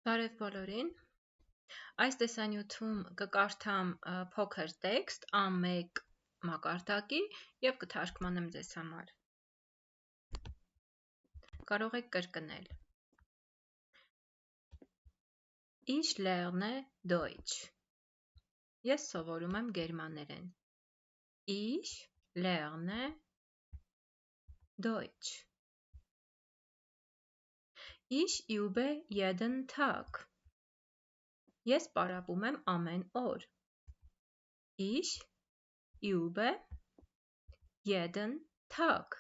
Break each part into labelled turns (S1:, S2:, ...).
S1: Բարև բոլորին, այս տեսանյութում կկարդամ փոքր տեքստ A1 մակարդակի և կթարգմանեմ ձեզ համար։ Կարող եք կրկնել։ Ich lerne Deutsch։ Ես սովորում եմ գերմաներեն։ Ich lerne Deutsch։ Ich übe jeden Tag։ Ես պարապում եմ ամեն օր։ Ich übe jeden Tag։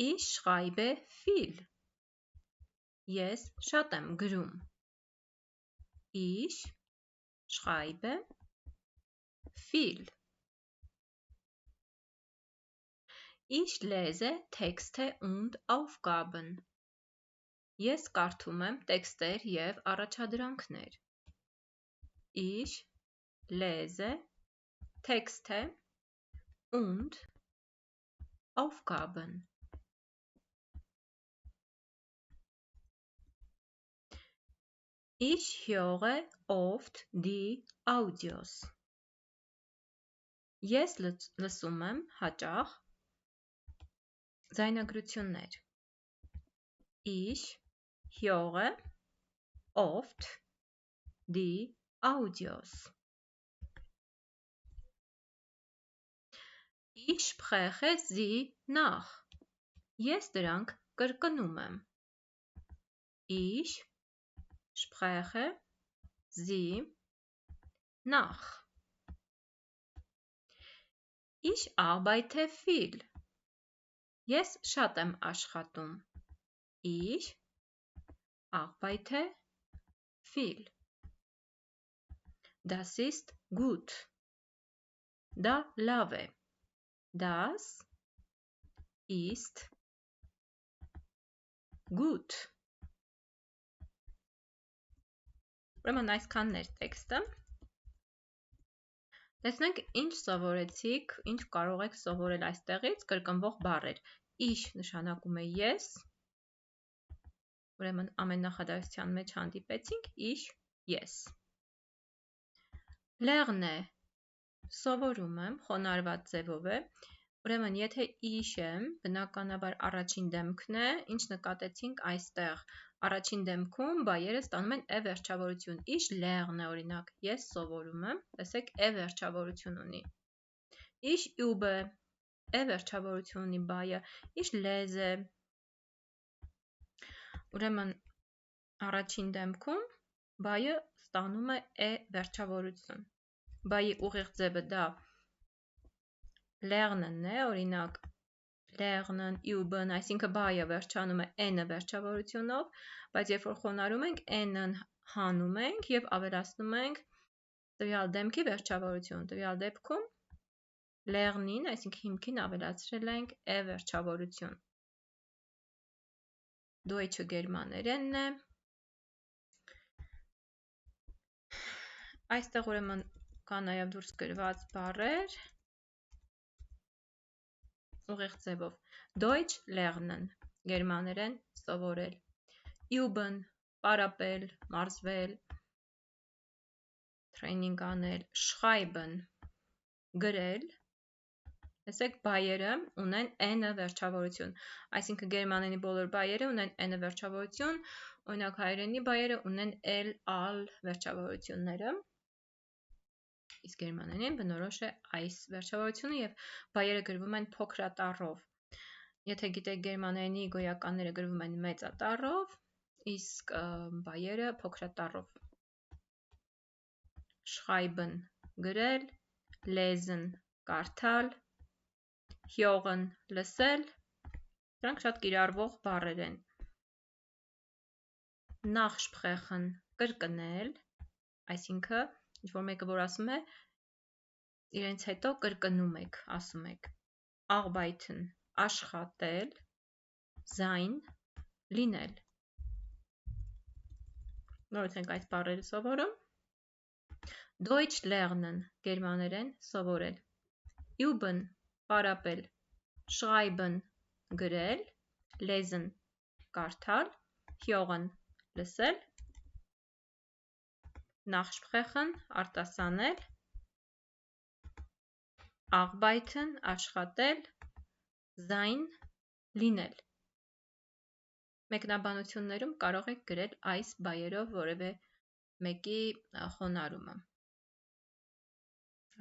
S1: Ich schreibe viel։ Ես շատ եմ գրում։ Ich schreibe viel։ Ich lese Texte und Aufgaben։ Ես կարդում եմ տեքստեր և առաջադրանքներ։ Ich lese Texte und Aufgaben։ Ich höre oft die Audios։ Ես լսում եմ հաճախ ձայնագրություններ։ Ich höre oft die Audios։ Ich spreche sie nach։ Ես դրանք կրկնում եմ։ Ich spreche sie nach։ Ich arbeite viel։ Ես շատ եմ աշխատում։ Ich arbeite viel։ Das ist gut։ Դա լավ է։ Das ist gut։ Ուրեմն այսքանն էր տեքստը։ Տեսնենք ինչ սովորեցիք, ինչ կարող եք սովորել այստեղից կրկնվող բառեր։ Ich նշանակում է ես, ուրեմն ամեն նախադասության մեջ հանդիպեցինք ich, ես։ Lerne սովորում եմ, խոնարհված ձևով է, ուրեմն եթե ich եմ, բնականաբար առաջին դեմքն է, ինչ նկատեցինք այստեղ, առաջին դեմքում բայերը ստանում են e վերջավորություն, ich lerne օրինակ, ես սովորում եմ, տեսեք e վերջավորություն ունի։ Ich übe e վերջավորություն ունի բայը, ich lese, ուրեմն առաջին դեմքում բայը ստանում է e վերջավորություն, բայի ուղիղ ձևը դա lernen է, օրինակ lernen, üben, այսինքն բայը վերջանում է n-ը վերջավորությունով, բայց երբ որ խոնարհում ենք n-ն հանում ենք և ավելացնում ենք տվյալ դեմքի վերջավորություն, տվյալ դեպքում lernen-ին, այսինքն հիմքին ավելացրել ենք e վերջավորություն։ Deutsche գերմաներենն է։ Այստեղ ուրեմն կա նաև դուրս գրված բառեր ուղիղ ձևով։ Deutsch lernen, գերմաներեն սովորել։ Üben, պարապել, մարզվել, տրեյնինգ անել, schreiben, գրել։ Տեսեք բայերը ունեն n-ը վերջավորություն, այսինքն գերմաներենի բոլոր բայերը ունեն n-ը վերջավորություն, օրինակ հայերենի բայերը ունեն l, al վերջավորությունները, իսկ գերմաներենին բնորոշ է այս վերջավորությունը և բայերը գրվում են փոքրատառով։ Եթե գիտեք գերմաներենի գոյականները գրվում են մեծատառով, իսկ բայերը փոքրատառով։ Schreiben գրել, lesen կարդալ, hören լսել, դրանք շատ կիրառվող բառեր են։ Nachsprechen կրկնել, այսինքն ինչ որ մեկը որ ասում է, իրենց հետո կրկնում եք, ասում եք։ Arbeiten աշխատել, sein լինել։ Նորից ենք այս բառերը սովորում։ Deutsch lernen գերմաներեն սովորել։ Üben պարապել, schreiben գրել, lesen կարդալ, հյողն լսել, նախսպրեխն արտասանել, arbeiten աշխատել, sein լինել։ Մեկնաբանություններում կարող եք գրել այս բայերով որևէ մեկի խոնարհումը։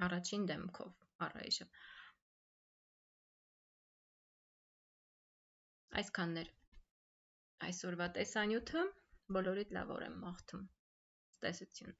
S1: Առաջին դեմքով առայժմ։ Այսքանն էր այսօրվա տեսանյութը, բոլորիդ լավ օր եմ մաղթում։ Ցտեսություն։